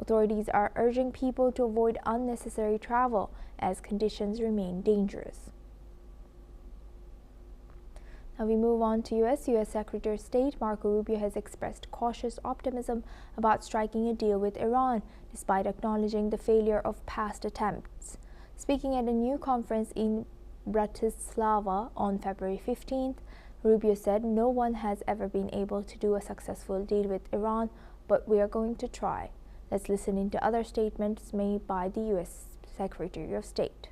Authorities are urging people to avoid unnecessary travel as conditions remain dangerous. Now we move on to U.S. Secretary of State Marco Rubio has expressed cautious optimism about striking a deal with Iran, despite acknowledging the failure of past attempts. Speaking at a new conference in Bratislava on February 15th, Rubio said no one has ever been able to do a successful deal with Iran, but we are going to try. Let's listen into other statements made by the U.S. Secretary of State.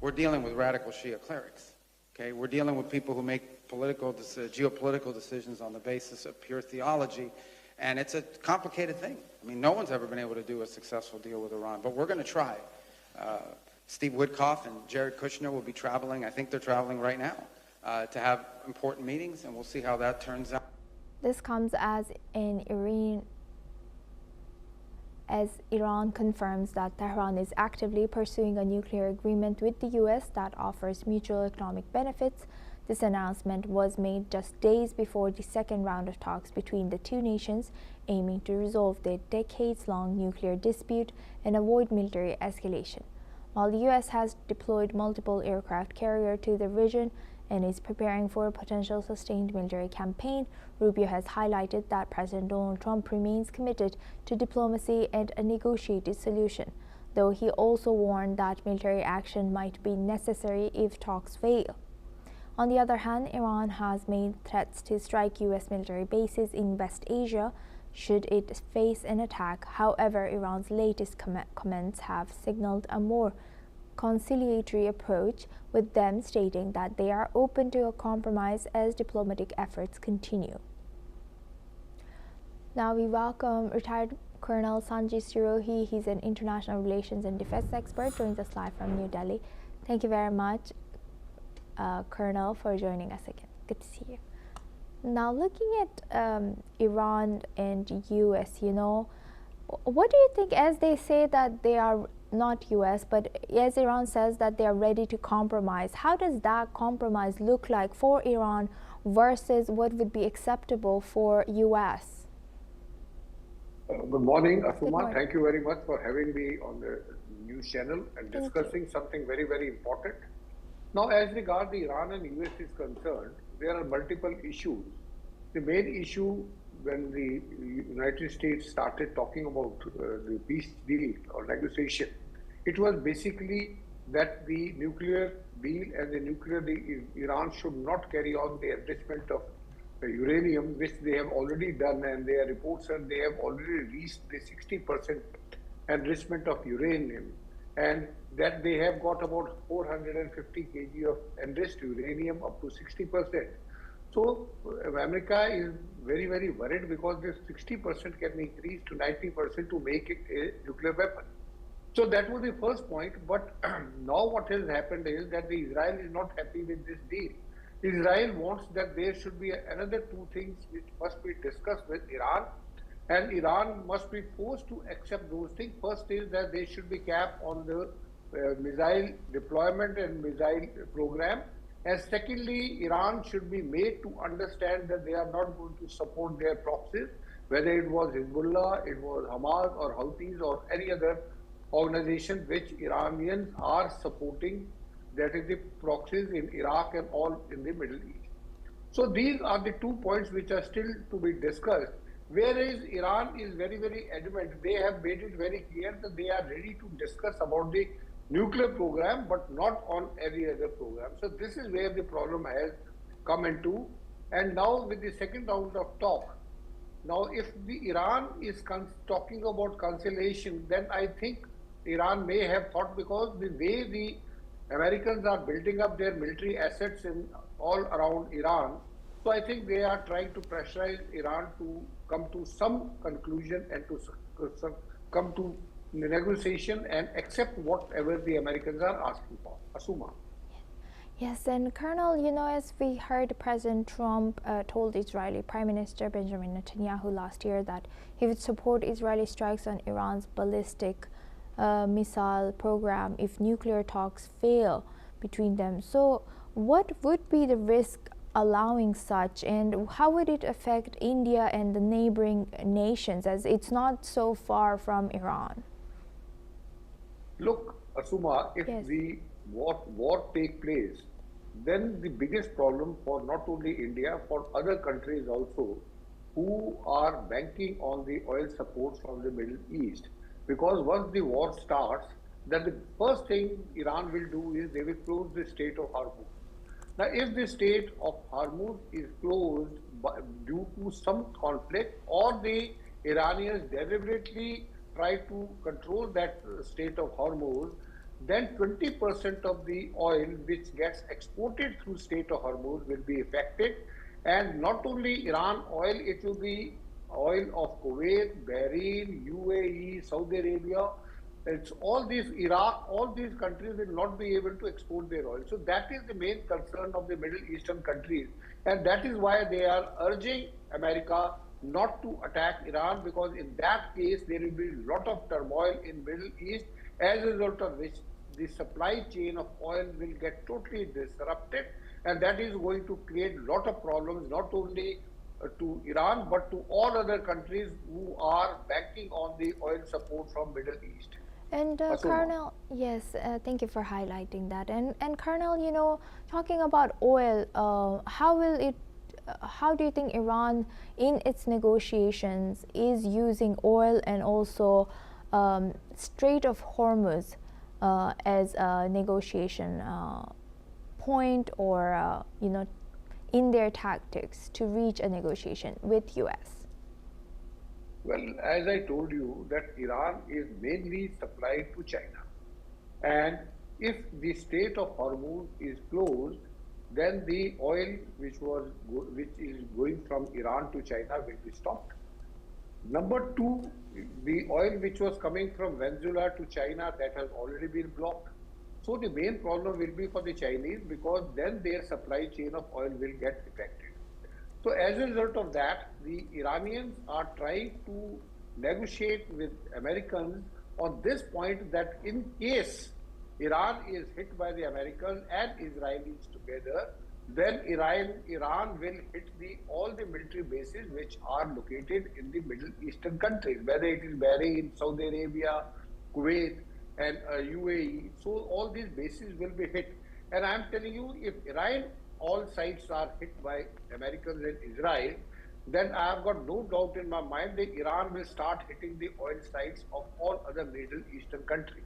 We're dealing with radical Shia clerics. Okay, we're dealing with people who make geopolitical decisions on the basis of pure theology, and it's a complicated thing. I mean, no one's ever been able to do a successful deal with Iran, but we're going to try. Steve Witkoff and Jared Kushner will be traveling. I think they're traveling right now to have important meetings, and we'll see how that turns out. This comes as Iran confirms that Tehran is actively pursuing a nuclear agreement with the U.S. that offers mutual economic benefits. This announcement was made just days before the second round of talks between the two nations, aiming to resolve their decades-long nuclear dispute and avoid military escalation. While the U.S. has deployed multiple aircraft carriers to the region and is preparing for a potential sustained military campaign, Rubio has highlighted that President Donald Trump remains committed to diplomacy and a negotiated solution, though he also warned that military action might be necessary if talks fail. On the other hand, Iran has made threats to strike U.S. military bases in West Asia should it face an attack. However, Iran's latest comments have signaled a more conciliatory approach, with them stating that they are open to a compromise as diplomatic efforts continue. Now we welcome retired Colonel Sanjay Sirohi. He's an international relations and defense expert, joins us live from New Delhi. Thank you very much, Colonel, for joining us again. Good to see you. Now, looking at Iran and U.S., what do you think, as they say that they are not U.S., but as Iran says that they are ready to compromise, how does that compromise look like for Iran versus what would be acceptable for U.S.? Good morning, Asuma. Thank you very much for having me on the news channel and discussing something very, very important. Now, as regards the Iran and U.S. is concerned, there are multiple issues. The main issue when the United States started talking about the peace deal or negotiation, it was basically that the nuclear deal and Iran should not carry on the enrichment of uranium, which they have already done, and their reports are they have already reached the 60% enrichment of uranium, and that they have got about 450 kg of enriched uranium up to 60%. So America is very, very worried because this 60% can increase to 90% to make it a nuclear weapon. So that was the first point. But now what has happened is that Israel is not happy with this deal. Israel wants that there should be another two things which must be discussed with Iran, and Iran must be forced to accept those things. First is that there should be cap on the missile deployment and missile program. And secondly, Iran should be made to understand that they are not going to support their proxies, whether it was Hezbollah, it was Hamas or Houthis or any other organization which Iranians are supporting, that is the proxies in Iraq and all in the Middle East. So these are the 2 points which are still to be discussed, whereas Iran is very, very adamant. They have made it very clear that they are ready to discuss about the nuclear program, but not on any other program. So this is where the problem has come into. And now with the second round of talk, now if the Iran is talking about conciliation, then I think Iran may have thought, because the way the Americans are building up their military assets in all around Iran, so I think they are trying to pressurize Iran to come to some conclusion and to come to negotiation and accept whatever the Americans are asking for. Asuma. Yes, and Colonel, as we heard, President Trump told Israeli Prime Minister Benjamin Netanyahu last year that he would support Israeli strikes on Iran's ballistic missile program if nuclear talks fail between them. So what would be the risk allowing such, and how would it affect India and the neighboring nations, as it's not so far from Iran? Look, Asuma, if Yes. the war take place, then the biggest problem for not only India, for other countries also, who are banking on the oil supports from the Middle East. Because once the war starts, then the first thing Iran will do is they will close the Strait of Hormuz. Now, if the Strait of Hormuz is closed due to some conflict, or the Iranians deliberately try to control that Strait of Hormuz, then 20% of the oil which gets exported through Strait of Hormuz will be affected. And not only Iran oil, it will be oil of Kuwait, Bahrain, UAE, Saudi Arabia. It's all these, Iraq, all these countries will not be able to export their oil. So that is the main concern of the Middle Eastern countries. And that is why they are urging America not to attack Iran, because in that case, there will be a lot of turmoil in Middle East, as a result of which the supply chain of oil will get totally disrupted. And that is going to create a lot of problems, not only to Iran, but to all other countries who are banking on the oil support from Middle East. And Colonel, yes, thank you for highlighting that. And Colonel, you know, talking about oil, how do you think Iran, in its negotiations, is using oil and also Strait of Hormuz as a negotiation point, or you know, in their tactics to reach a negotiation with U.S.? Well, as I told you, that Iran is mainly supplied to China. And if the Strait of Hormuz is closed, then the oil which is going from Iran to China will be stopped. Number two, the oil which was coming from Venezuela to China, that has already been blocked. So the main problem will be for the Chinese, because then their supply chain of oil will get affected. So as a result of that, the Iranians are trying to negotiate with Americans on this point, that in case Iran is hit by the Americans and Israelis together, then Iran will hit all the military bases which are located in the Middle Eastern countries, whether it is Bahrain, Saudi Arabia, Kuwait, and UAE. So all these bases will be hit. And I'm telling you, if Iran, all sides are hit by Americans and Israel, then I have got no doubt in my mind that Iran will start hitting the oil sites of all other Middle Eastern countries.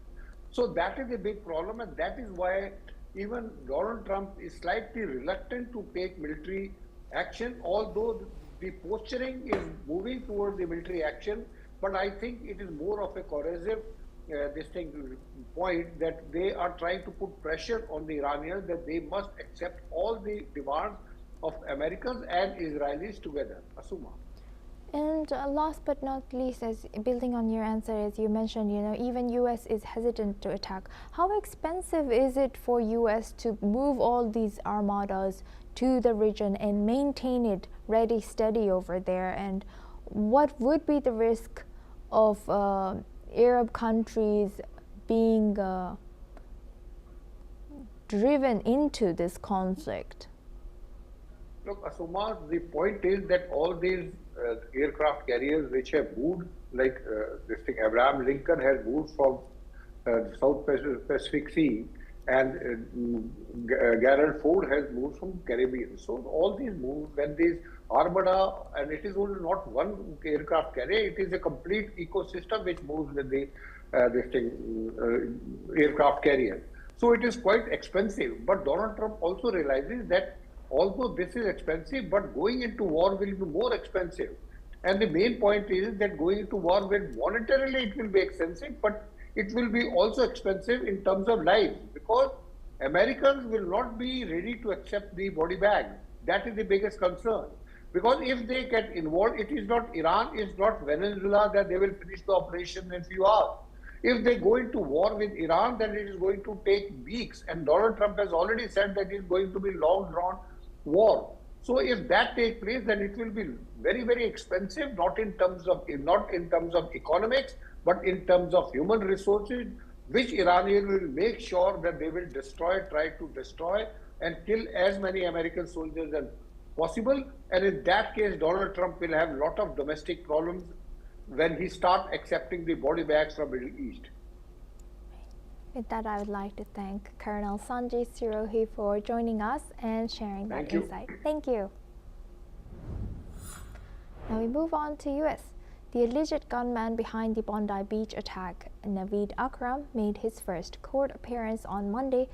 So that is a big problem, and that is why even Donald Trump is slightly reluctant to take military action, although the posturing is moving towards the military action. But I think it is more of a coercive point, that they are trying to put pressure on the Iranians that they must accept all the demands of Americans and Israelis together. Asuma. And last but not least, as building on your answer, as you mentioned, you know, even U.S. is hesitant to attack. How expensive is it for U.S. to move all these armadas to the region and maintain it ready, steady over there? And what would be the risk of Arab countries being driven into this conflict? Look, Asuma, the point is that all these aircraft carriers which have moved, like Abraham Lincoln has moved from South Pacific Sea, and Gerald Ford has moved from Caribbean. So all these move, when these armada, and it is only not one aircraft carrier, it is a complete ecosystem which moves with the aircraft carrier. So it is quite expensive. But Donald Trump also realizes that although this is expensive, but going into war will be more expensive. And the main point is that going into war, will monetarily it will be expensive, but it will be also expensive in terms of lives, because Americans will not be ready to accept the body bag. That is the biggest concern. Because if they get involved, it is not Iran, it's not Venezuela that they will finish the operation in a few hours. If they go into war with Iran, then it is going to take weeks. And Donald Trump has already said that it is going to be long drawn war. So if that takes place, then it will be very, very expensive, not in terms of economics, but in terms of human resources, which Iranians will make sure that they will try to destroy and kill as many American soldiers and possible. And in that case, Donald Trump will have a lot of domestic problems when he starts accepting the body bags from Middle East. With that, I would like to thank Colonel Sanjay Sirohi for joining us and sharing that insight. Thank you. Now we move on to U.S. The alleged gunman behind the Bondi Beach attack, Naveed Akram, made his first court appearance on Monday,